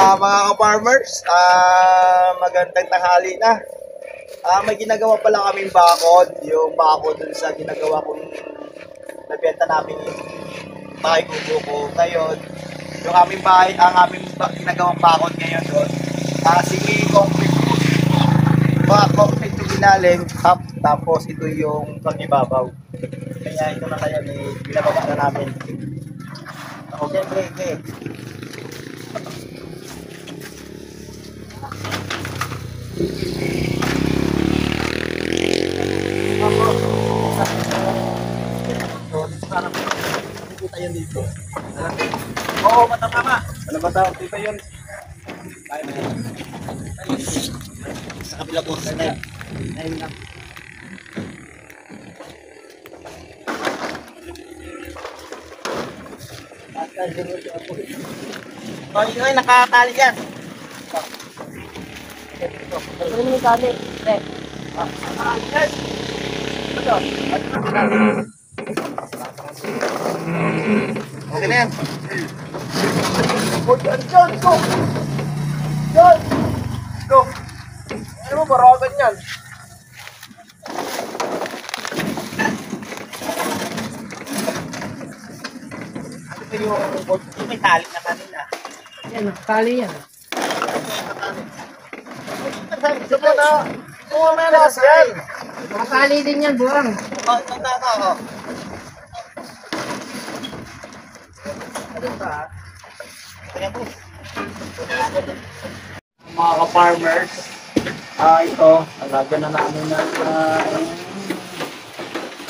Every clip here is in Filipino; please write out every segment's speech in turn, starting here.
Mga ka-farmers, magandang tanghali na. May ginagawa pala kaming bakod, yung bakod dun sa ginagawa kong nabenta namin yung bahay kubo ko. Ngayon, yung aming bahay, ang aming ginagawang bakod ngayon doon, sige, concrete yung ilalim, tapos ito yung pag-ibabaw. Kaya ito na kaya binababa na namin. Okay, okay. Nakikita yun dito. Oo, matama. Ano ba tawag dito yun? Ay, sa kabila po. Ayun lang. Ay, nakatali yan. Ano yung tali? Okay na yan. John, go! John! Go! Ano mo, baragan yan? Ano yung may tali na kanina? Yan, tali yan. Ito po na. Oo, may alas yan. Nakatali din yan, buwang. Oo. Mga ka-farmers, ito, nalagyan na namin na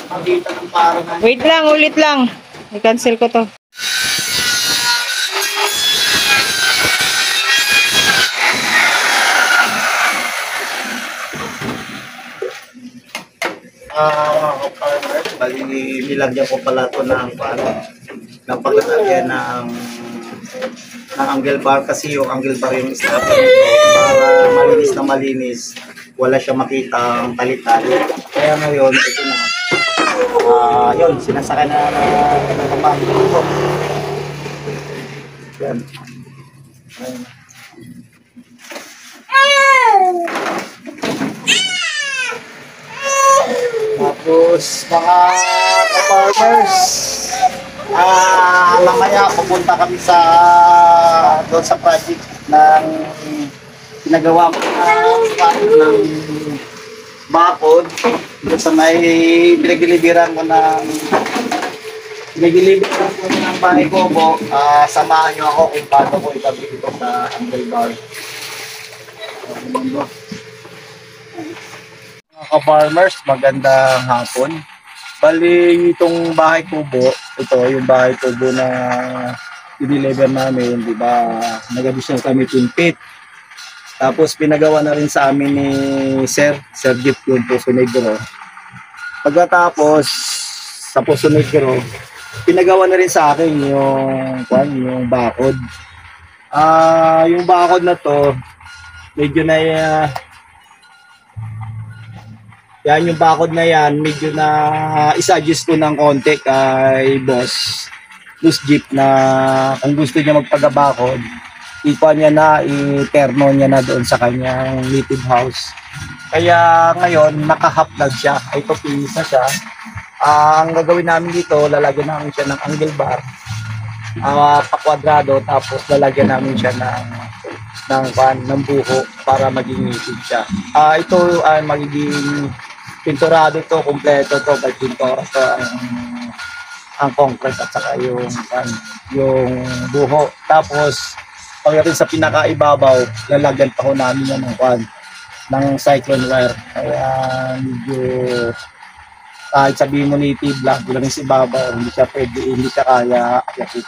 pagitan ng parangan. Wait lang, ulit lang. I-cancel ko to. Mga ka-farmers, bali nilagyan ko pala ito ng paglalagyan ng angle bar kasi yung angle bar yung stopper nito para malinis na malinis, wala siya makitang tali-tali. Kaya ngayon ito na yun, sinasaka na pambahin ito. Yan. Tapos mga ka-farmers, mamaya pupunta kami doon sa project ng ginagawa ko ng bakod doon sa may pinagilibiran ko ng bahay ko po. Samahan nyo ako kung paano ko itabi ito sa angle bar. Mga ka-farmers, magandang hapon. Bali, itong bahay kubo, ito yung bahay kubo na i-deliver namin, di ba? Nag-additional kami 10 feet. Tapos pinagawa na rin sa amin ni Sir Jeep yung Puso Negro. Pagkatapos sa Puso Negro, pinagawa na rin sa akin yung bakod. Yung bakod na to, medyo na yan, yung bakod na yan, medyo na isa-adjust ko ng konti kay Boss Jeep na kung gusto niya magpagabakod, ikuha niya na, i-terno niya na doon sa kanyang native house. Kaya ngayon, naka-half-log siya. Ito, pinis na siya. Ang gagawin namin dito, lalagyan namin siya ng angle bar, pa-kwadrado, tapos lalagyan namin siya ng buho para maging native siya. Ito ay magiging pinturado to, kompleto to, by pintura to ang concrete at saka yung buho. Tapos pagdating sa pinakaibabaw, lalagyan pa ko namin yan ng cyclone wire. Kaya medyo kahit sabihin mo native lang, lang sa ibabaw, hindi siya kaya akyatin.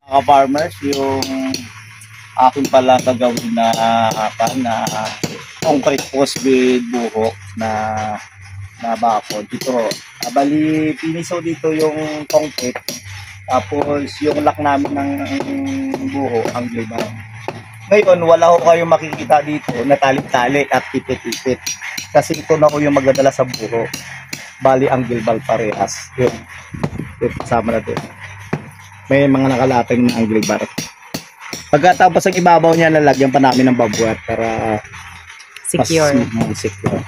Mga farmers, yung akin pala gagawin na concrete post with buho na bakod. Dito, bali piniso dito yung concrete, tapos yung lock namin ng buho, ang bar. Ngayon, wala ko kayong makikita dito na tali-tali at tipit-tipit. Kasi ito na ko yung magdadala sa buho. Bali, ang gilbal parehas. Yun. Ito, kasama natin. May mga nakalaping na angle bar. Pagkatapos ang ibabaw niya, lalagyan pa namin ng babuat para Secure. mas secure.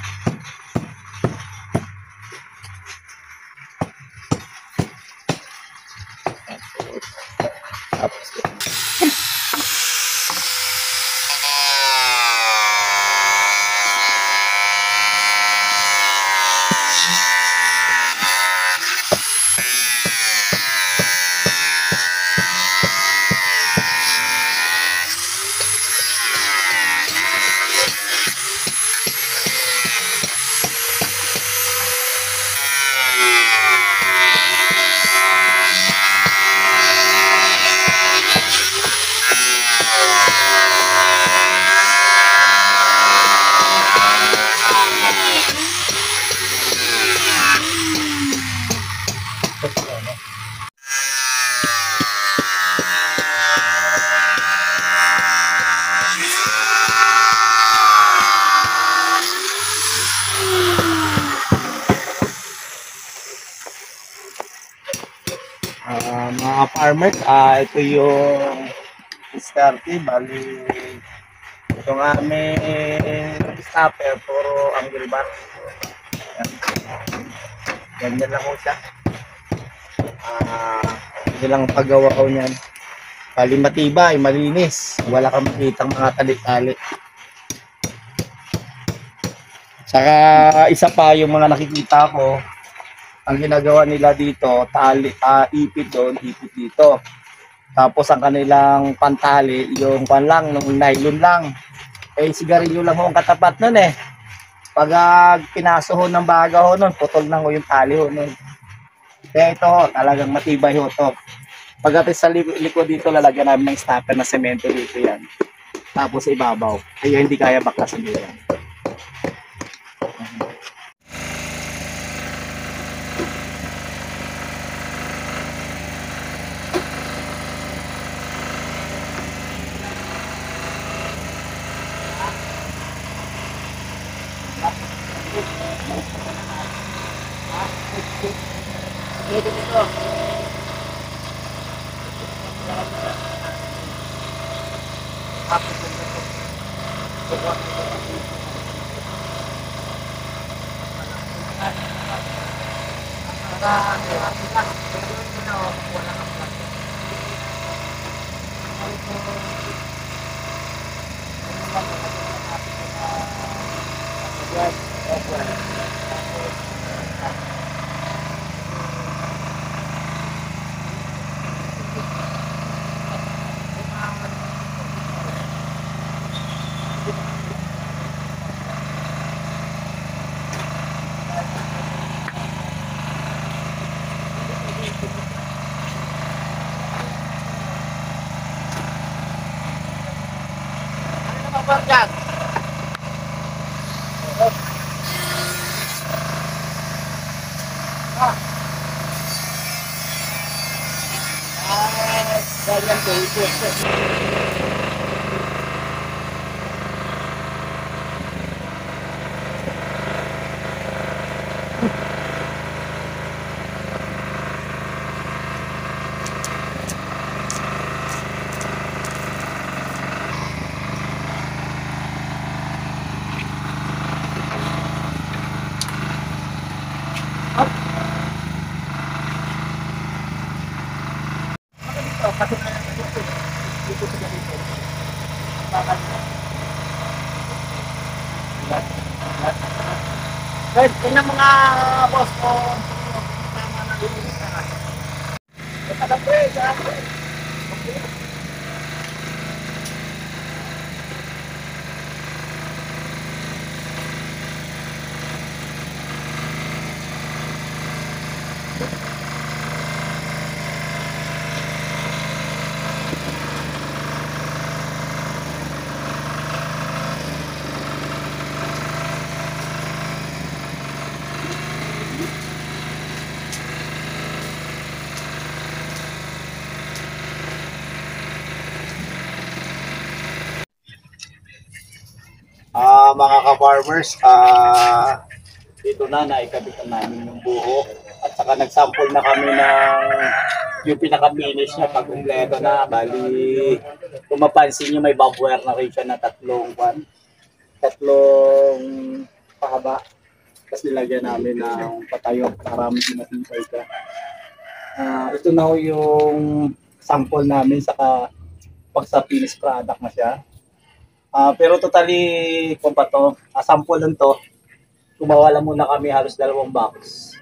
Tapos, mga farmers, ito yung diskarte. Bali, itong aming stopper, puro angle bar. Yan. Ganyan lang ko siya. Hindi lang paggawa ko niyan. Bali matibay, malinis. Wala kang makitang mga tali-tali. Saka isa pa yung mga nakikita ko, ang ginagawa nila dito, tali, ipit doon, ipit dito. Tapos ang kanilang pantali, yung pan lang, nung nylon lang. Eh, sigarilyo lang ho ang katapat nun eh. Pag pinaso ho ng baga ho nun, putol na ho yung tali ho nun. Kaya ito ho, talagang matibay ho to. Pagdating sa likod dito, lalagyan namin ng stopper na semento dito yan. Tapos sa ibabaw. Ay, hindi kaya baklasin dito yan. Guys, yun ang mga boss ko. Tama na yun. Ito na pre, mga ka-farmers, dito na naikabit na namin yung buho at saka nag-sample na kami ng yung pinaka-finish niya pag kumpleto na. Bali, kung mapansin nyo, may bobwire na rin siya na tatlong pahaba. Tapos nilagyan namin ng patayo para mas matibay siya. Ito na ho yung sample namin saka pag sa finished product na siya. Pero totally, kung pa to, sample lang to. Gumawa lang muna kami halos 2 box.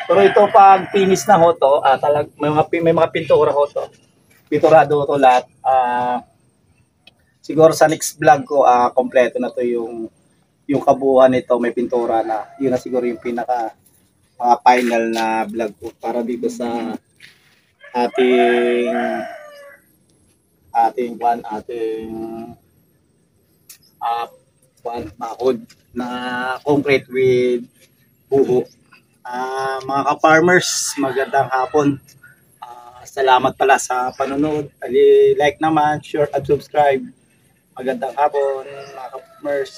Pero ito pag finish na ho to, may mga pintura ho to. Pinturado ho to lahat. Siguro sa next vlog ko, kompleto na to yung kabuuan nito, may pintura na. Yun na siguro yung pinaka final na vlog ko para dito sa ating bakod na concrete with buho. Mga ka-farmers, magandang hapon. Salamat pala sa panonood. Like naman, share at subscribe. Magandang hapon mga ka-farmers.